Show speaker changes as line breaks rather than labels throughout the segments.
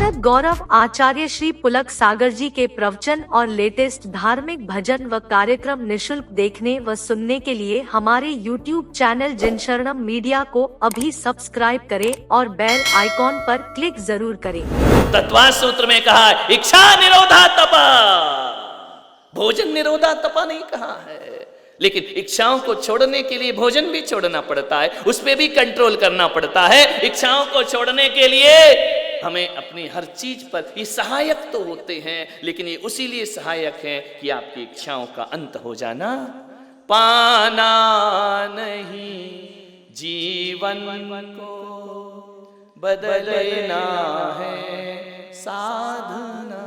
गायक गौरव आचार्य श्री पुलक सागर जी के प्रवचन और लेटेस्ट धार्मिक भजन व कार्यक्रम निशुल्क देखने व सुनने के लिए हमारे YouTube चैनल जिनशरणम मीडिया को अभी सब्सक्राइब करें और बेल आइकॉन पर क्लिक जरूर करें।
तत्वा सूत्र में कहा इच्छा निरोधा तपा, भोजन निरोधा तपा नहीं कहा है, लेकिन इच्छाओं को छोड़ने के लिए भोजन भी छोड़ना पड़ता है, उस पर भी कंट्रोल करना पड़ता है। इच्छाओं को छोड़ने के लिए हमें अपनी हर चीज पर ये सहायक तो होते हैं, लेकिन ये उसी लिए सहायक है कि आपकी इच्छाओं का अंत हो जाना। पाना नहीं जीवन को बदलना है साधना,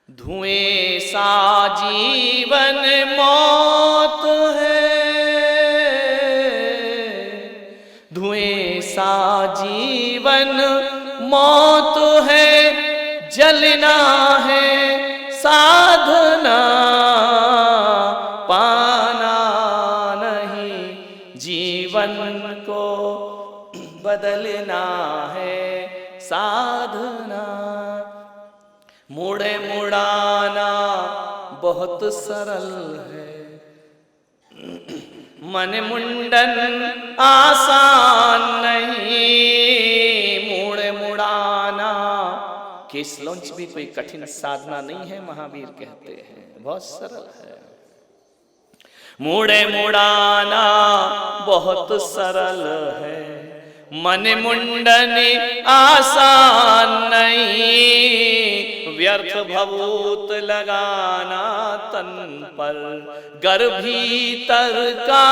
धुएं सा जीवन मौत है, धुएं सा जीवन मौत है, जलना है साधना, पाना नहीं जीवन को बदलना है साधना। मुड़े मुड़ाना बहुत सरल है, मन मुंडन आसान नहीं। मुड़े मुड़ाना केस लॉन्च भी कोई कठिन साधना नहीं है, महावीर कहते हैं बहुत सरल है। मुड़े मुड़ाना बहुत सरल है, मन मुंडन आसान नहीं। व्यर्थ भभूत लगाना तन पर, गर भीतर का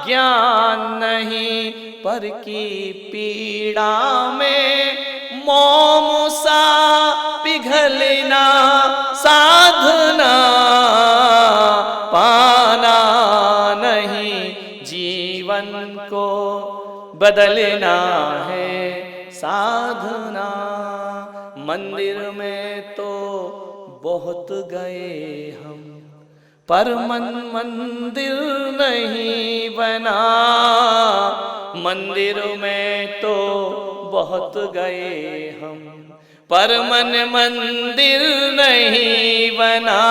ज्ञान नहीं। पर की पीड़ा में मोम सा पिघलना साधना, पाना नहीं जीवन को बदलना है साधना। मंदिर में तो बहुत गए हम, पर मन मंदिर नहीं बना। मंदिर में तो बहुत गए हम, पर मन मंदिर नहीं बना।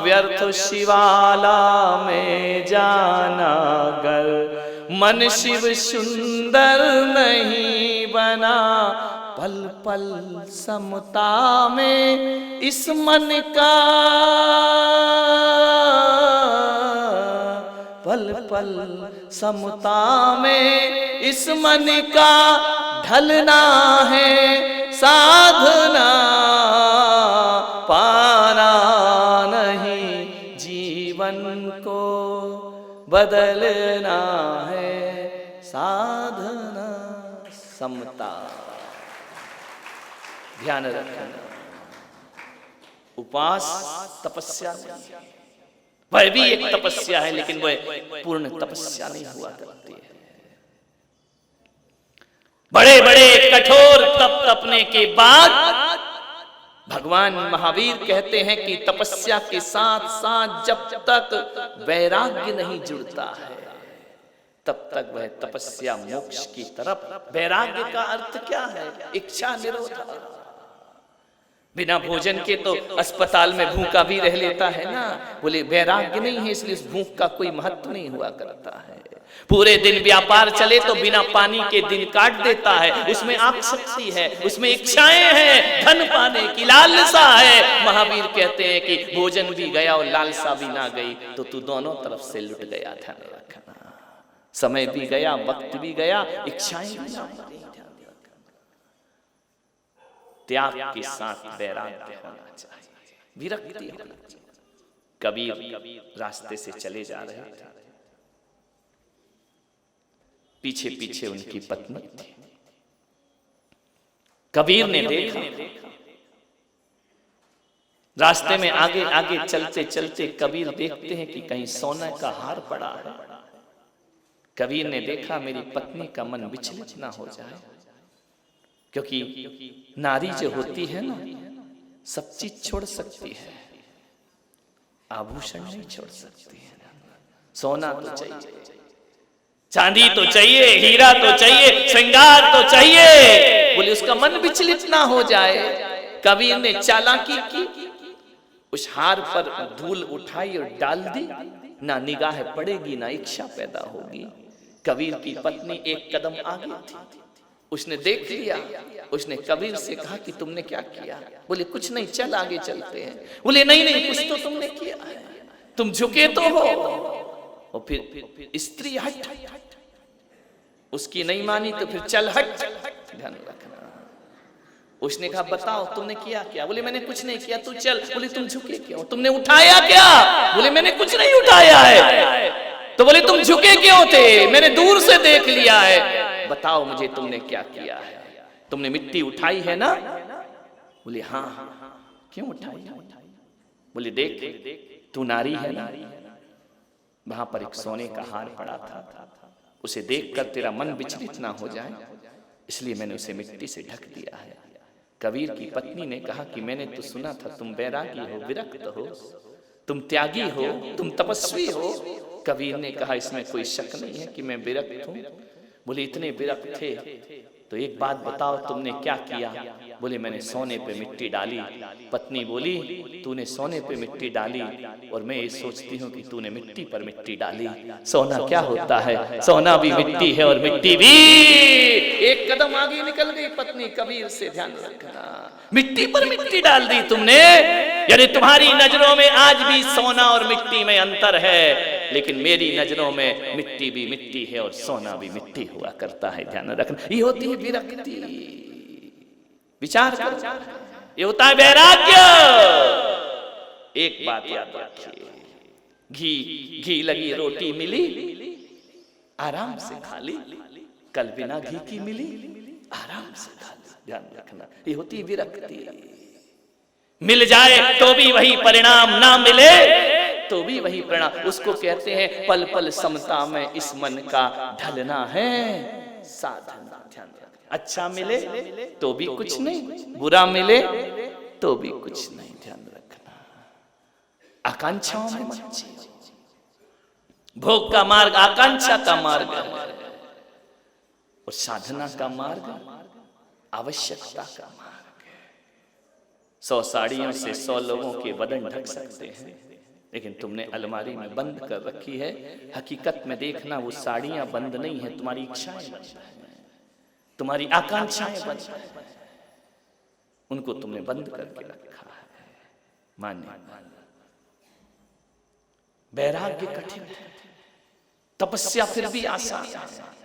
व्यर्थ शिवाला में जाना गर, मन शिव सुंदर नहीं बना। पल पल समता में इस मन का, पल पल समता में इस मन का ढलना है साधना। पाना नहीं जीवन को बदलना है साधना। समता ध्यान रखना, उपवास तपस्या नहीं, वह भी एक तपस्या है, लेकिन वह पूर्ण तपस्या नहीं हुआ करती है। बड़े बड़े कठोर तप तपने के बाद भगवान महावीर कहते हैं कि तपस्या के साथ साथ जब तक वैराग्य नहीं जुड़ता है, तब तक वह तपस्या मोक्ष की तरफ। वैराग्य का अर्थ क्या है? इच्छा निरोधा। बिना भोजन के तो अस्पताल में भूखा भी रह लेता है ना, बोले वैराग्य नहीं है, इसलिए उस भूख का कोई महत्व नहीं हुआ करता है। पूरे दिन व्यापार चले तो बिना पानी के दिन काट देता है, उसमें आसक्ति है, उसमें इच्छाएं हैं, धन पाने की लालसा है। महावीर कहते हैं कि भोजन भी गया और लालसा भी ना गई तो तू दोनों तरफ से लुट गया। ध्यान रखना, समय भी गया, वक्त भी गया, इच्छाएं भी ना गई। त्याग के साथ वैराग्य होना चाहिए, विरक्ति होना चाहिए। कबीर रास्ते से चले जा रहे थे, पीछे पीछे उनकी पत्नी थी। कबीर ने देखा, रास्ते में आगे आगे चलते चलते कबीर देखते हैं कि कहीं सोना का हार पड़ा है। कबीर ने देखा मेरी पत्नी का मन विचलित ना हो जाए, क्योंकि नारी जो होती है ना, सब चीज छोड़ सकती है, आभूषण नहीं छोड़ सकती है। सोना तो चाहिए, चांदी तो चाहिए, हीरा तो चाहिए, श्रृंगार तो चाहिए। बोले उसका मन विचलित ना हो जाए। कबीर ने चालाकी की, उस हार पर धूल उठाई और डाल दी, ना निगाह पड़ेगी ना इच्छा पैदा होगी। कबीर की पत्नी एक कदम आगे थी, उसने देख लिया। उसने कबीर से कहा कि तुमने क्या किया? बोले कुछ नहीं, चल आगे चलते हैं। बोले नहीं नहीं, कुछ तो तुमने किया है, तुम झुके तो हो। और फिर स्त्री हट, उसकी नहीं मानी तो फिर चल हट, ध्यान रखना। उसने कहा बताओ तुमने किया क्या? बोले मैंने कुछ नहीं किया, तू चल। बोले तुम झुके क्यों? तुमने उठाया क्या? बोले मैंने कुछ नहीं उठाया है। तो बोले तुम झुके क्यों थे? मैंने दूर से देख लिया है, बताओ मुझे तुमने क्या किया है? तुमने मिट्टी उठाई है ना? बोले हाँ। क्यों उठाई? बोले देख तू नारी है ना, वहां पर एक सोने का हार पड़ा था, उसे देखकर तेरा मन विचलित ना हो जाए, इसलिए मैंने उसे मिट्टी से ढक दिया है। कबीर की पत्नी ने कहा कि मैंने तो सुना था तुम बैरागी हो, विरक्त हो, तुम त्यागी हो, तुम तपस्वी हो। कबीर ने कहा इसमें कोई शक नहीं है कि मैं विरक्त हूं। बोले इतने विरक्त थे तो एक बात बताओ तुमने क्या किया? बोले मैंने सोने पे मिट्टी डाली। पत्नी बोली तूने सोने पे मिट्टी डाली और मैं ये सोचती हूँ कि तूने मिट्टी पर मिट्टी डाली। सोना क्या होता है? सोना भी मिट्टी है और मिट्टी भी। एक कदम आगे निकल गई पत्नी कबीर से, ध्यान रखना। मिट्टी पर मिट्टी डाल दी तुमने, यानी तुम्हारी नजरों में आज भी सोना और मिट्टी में अंतर है, लेकिन मेरी नजरों में मिट्टी भी मिट्टी है और सोना भी मिट्टी हुआ करता है। ध्यान रखना, ये होती है विरक्ति। विचार करो, ये होता है वैराग्य। एक बात याद रखिए, घी लगी रोटी मिली, आराम से खा ली, कल बिना घी की मिली, आराम से खा ली। ध्यान रखना, ये होती है विरक्ति। मिल जाए तो भी वही परिणाम, ना मिले तो भी वही परिणाम। उसको कहते हैं पल पल समता में इस मन का ढलना है साधना। ध्यान रखना, अच्छा मिले तो भी कुछ नहीं, बुरा मिले तो भी कुछ नहीं। ध्यान रखना, आकांक्षाओं में मत जियो। भोग का मार्ग आकांक्षा का मार्ग है और साधना का मार्ग आवश्यकता का मार्ग है। 100 साड़ियों से 100 लोगों के बदन ढक सकते हैं, लेकिन तुमने अलमारी में बंद कर रखी है। हकीकत में देखना वो साड़ियां बंद नहीं है, तुम्हारी इच्छाएं बंद है, तुम्हारी आकांक्षाएं बंद है, उनको तुमने बंद करके रखा है। मान्य वैराग्य कठिन है, तपस्या फिर भी आसान है।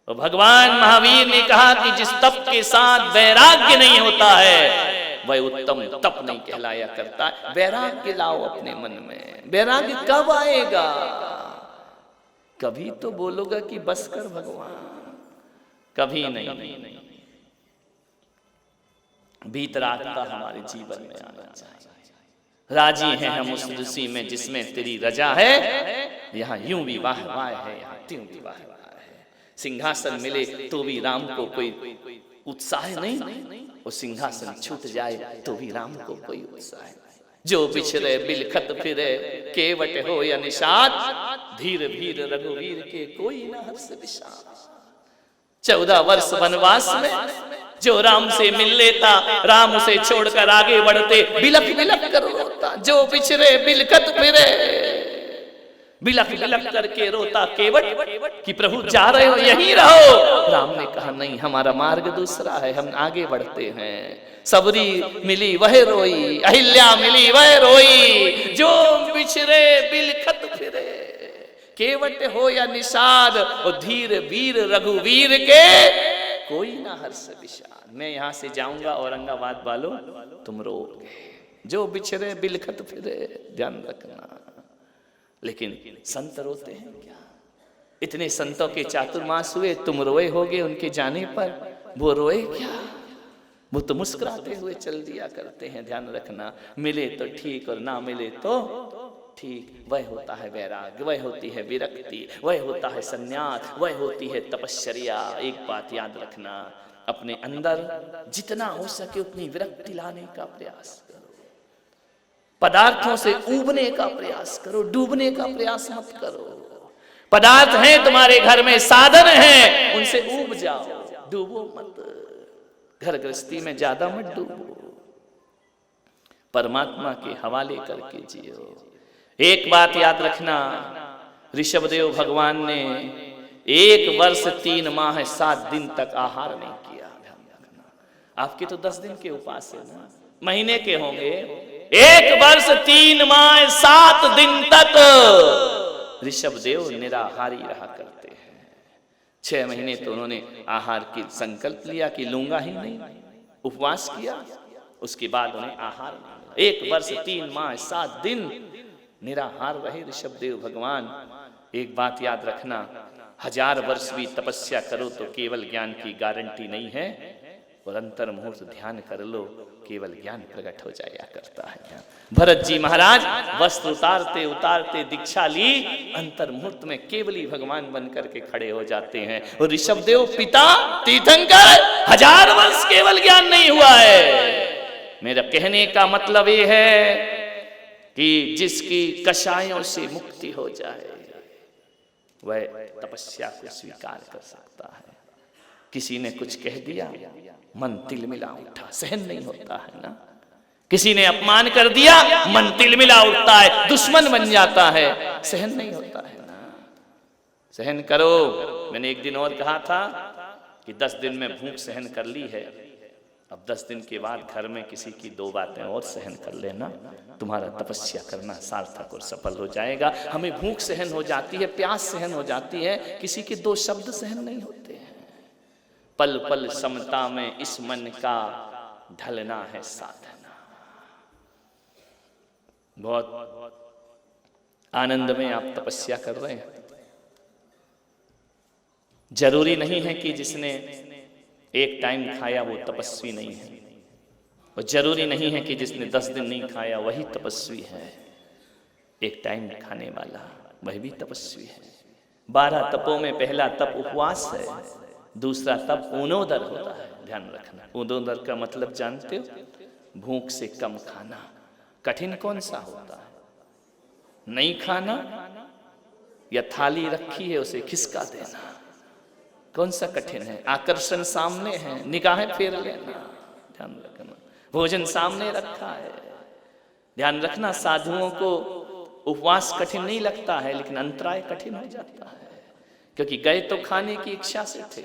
और भगवान महावीर ने कहा कि जिस तप के साथ वैराग्य नहीं होता है वह उत्तम तप नहीं कहलाया करता। वैराग्य लाओ अपने मन में। वैराग्य कब आएगा? कभी तो बोलोगा कि बस कर भगवान, कभी नहीं। भीतरात्मा हमारे जीवन में आना चाहिए। राजी हैं हम उस ऋषि में जिसमें तेरी रजा है। यहाँ यूं भी वाह वाह है, यहाँ त्यों भी वाह वाह है। सिंहासन मिले तो भी राम को कोई उत्साह नहीं, वो सिंहासन छूट जाए तो भी राम को कोई उत्साह नहीं। जो बिछरे बिलखत फिरे, केवट हो या निषाद, धीर भीर रघुवीर के कोई न हर्ष विषाद। 14 वर्ष वनवास में जो राम से मिल लेता, राम उसे छोड़कर आगे बढ़ते, बिलख बिलख कर रोता। जो बिछरे बिलखत फिरे, बिलख बिलख करके रोता केवट कि प्रभु जा रहे हो यहीं रहो। राम ने कहा नहीं, हमारा मार्ग दूसरा है, हम आगे बढ़ते हैं। सबरी मिली वह रोई, अहिल्या मिली वह रोई। जो बिछरे बिलखत फिरे, केवट हो या निषाद, और धीर वीर रघुवीर के कोई ना हर्ष विषाद। मैं यहां से जाऊंगा औरंगाबाद वालों, तुम रोगे। जो बिछरे बिलखत फिरे, ध्यान रखना। लेकिन संत रोते हैं क्या? इतने संतों के चातुर्मास हुए, तुम रोए होगे उनके जाने पर, वो रोए क्या? वो तो मुस्कुराते हुए चल दिया करते हैं। ध्यान रखना, मिले तो ठीक और ना मिले तो ठीक। वह होता है वैराग्य, वह होती है विरक्ति, वह होता है संन्यास, वह होती है तपश्चर्या। एक बात याद रखना, अपने अंदर जितना हो सके उतनी विरक्ति लाने का प्रयास करो। पदार्थों से ऊबने का प्रयास करो, डूबने का प्रयास मत करो। पदार्थ हैं तुम्हारे घर में, साधन हैं, उनसे ऊब जाओ, डूबो मत। घर गृहस्थी में ज्यादा मत डूबो, परमात्मा के हवाले करके जियो। एक बात याद रखना, ऋषभदेव भगवान ने 1 वर्ष 3 माह 7 दिन तक आहार नहीं किया। आपके तो 10 दिन के उपास है ना, महीने के होंगे। 1 वर्ष 3 माह 7 दिन तक ऋषभदेव निराहारी रहा करते हैं। 6 महीने तो उन्होंने आहार की संकल्प लिया कि लूंगा ही नहीं, उपवास किया, उसके बाद उन्हें आहार मिला। 1 वर्ष 3 माह 7 दिन निराहार रहे ऋषभदेव भगवान। एक बात याद रखना, 1000 वर्ष भी तपस्या करो तो केवल ज्ञान की गारंटी नहीं है, और अंतर मुहूर्त ध्यान कर लो, केवल ज्ञान प्रकट हो जाया करता है। भरत जी महाराज वस्त्र उतारते उतारते दीक्षा ली, अंतर मुहूर्त में केवली भगवान बनकर के खड़े हो जाते हैं। और ऋषभदेव पिता तीर्थंकर 1000 वर्ष केवल ज्ञान नहीं हुआ है। मेरा कहने का मतलब ये है कि जिसकी कषायों से मुक्ति हो जाए वह तपस्या को स्वीकार कर सकता है। किसी ने कुछ कह दिया, मन तिलमिला उठा, सहन नहीं होता है ना। किसी ने अपमान कर दिया, मन तिलमिला उठता है, दुश्मन बन जाता है, सहन नहीं होता है ना। सहन करो। मैंने एक दिन और कहा था कि 10 दिन में भूख सहन कर ली है, अब 10 दिन के बाद घर में किसी की 2 बातें और सहन कर लेना, तुम्हारा तपस्या करना सार्थक और सफल हो जाएगा। हमें भूख सहन हो जाती है, प्यास सहन हो जाती है, किसी के 2 शब्द सहन नहीं होते हैं। पल पल समता में इस मन का ढलना है साधना। बहुत आनंद में आप तपस्या कर रहे हैं। जरूरी नहीं है कि जिसने एक टाइम खाया वो तपस्वी नहीं है, और जरूरी नहीं है कि जिसने 10 दिन नहीं खाया वही तपस्वी है। एक टाइम खाने वाला वह भी तपस्वी है। 12 तपों में पहला तप उपवास है, दूसरा तप ऊनोदर होता है। ध्यान रखना, ऊनोदर का मतलब जानते हो? भूख से कम खाना। कठिन कौन सा होता है? नहीं खाना या थाली रखी है उसे खिसका देना, कौन सा कठिन है? आकर्षण सामने है, निगाहें फेर लेना। ध्यान रखना, भोजन सामने रखा है। ध्यान रखना, साधुओं को उपवास कठिन नहीं लगता है, लेकिन अंतराय कठिन हो जाता है। क्योंकि गए तो खाने की इच्छा से थे,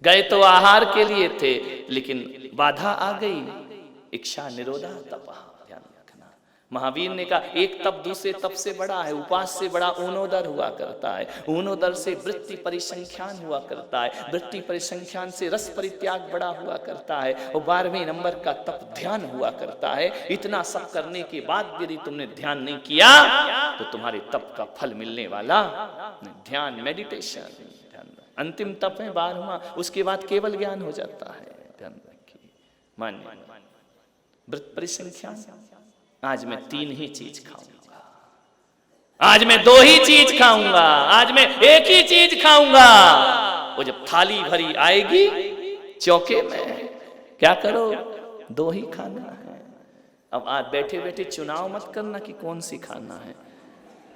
गए तो आहार के लिए थे, लेकिन बाधा आ गई, इच्छा निरोधा तपा। ध्यान रखना, महावीर ने कहा एक तप दूसरे तप से बड़ा है, उपवास से बड़ा ऊनोदर हुआ करता है, ऊनोदर से वृत्ति परिसंख्यान हुआ करता है, वृत्ति परिसंख्यान से रस परित्याग बड़ा हुआ करता है, और 12वें नंबर का तप ध्यान हुआ करता है। इतना सब करने के बाद यदि तुमने ध्यान नहीं किया तो तुम्हारे तप का फल मिलने वाला ध्यान, मेडिटेशन। अंतिम तप है 12वां, उसके बाद केवल ज्ञान हो जाता है। ध्यान रखिए, मानिए वृत्ति परिसंख्यान। आज मैं 3 ही चीज खाऊंगा, आज मैं 2 ही चीज खाऊंगा, आज मैं 1 ही चीज खाऊंगा। वो जब थाली भरी आएगी चौके में, क्या करो? 2 ही खाना है। अब आज बैठे बैठे चुनाव मत करना कि कौन सी खाना है,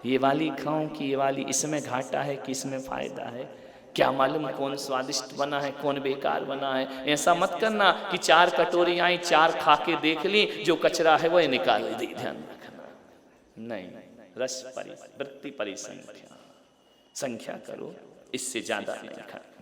ये वाली खाऊं कि ये वाली, इसमें घाटा है कि इसमें फायदा है, क्या मालूम कौन स्वादिष्ट बना है कौन बेकार बना है। ऐसा मत करना कि 4 कटोरी आई, 4 खा के देख ली, जो कचरा है वह निकाल दी। ध्यान रखना, नहीं, रस वृत्ति परिसंख्या, संख्या करो, इससे ज्यादा नहीं खाना।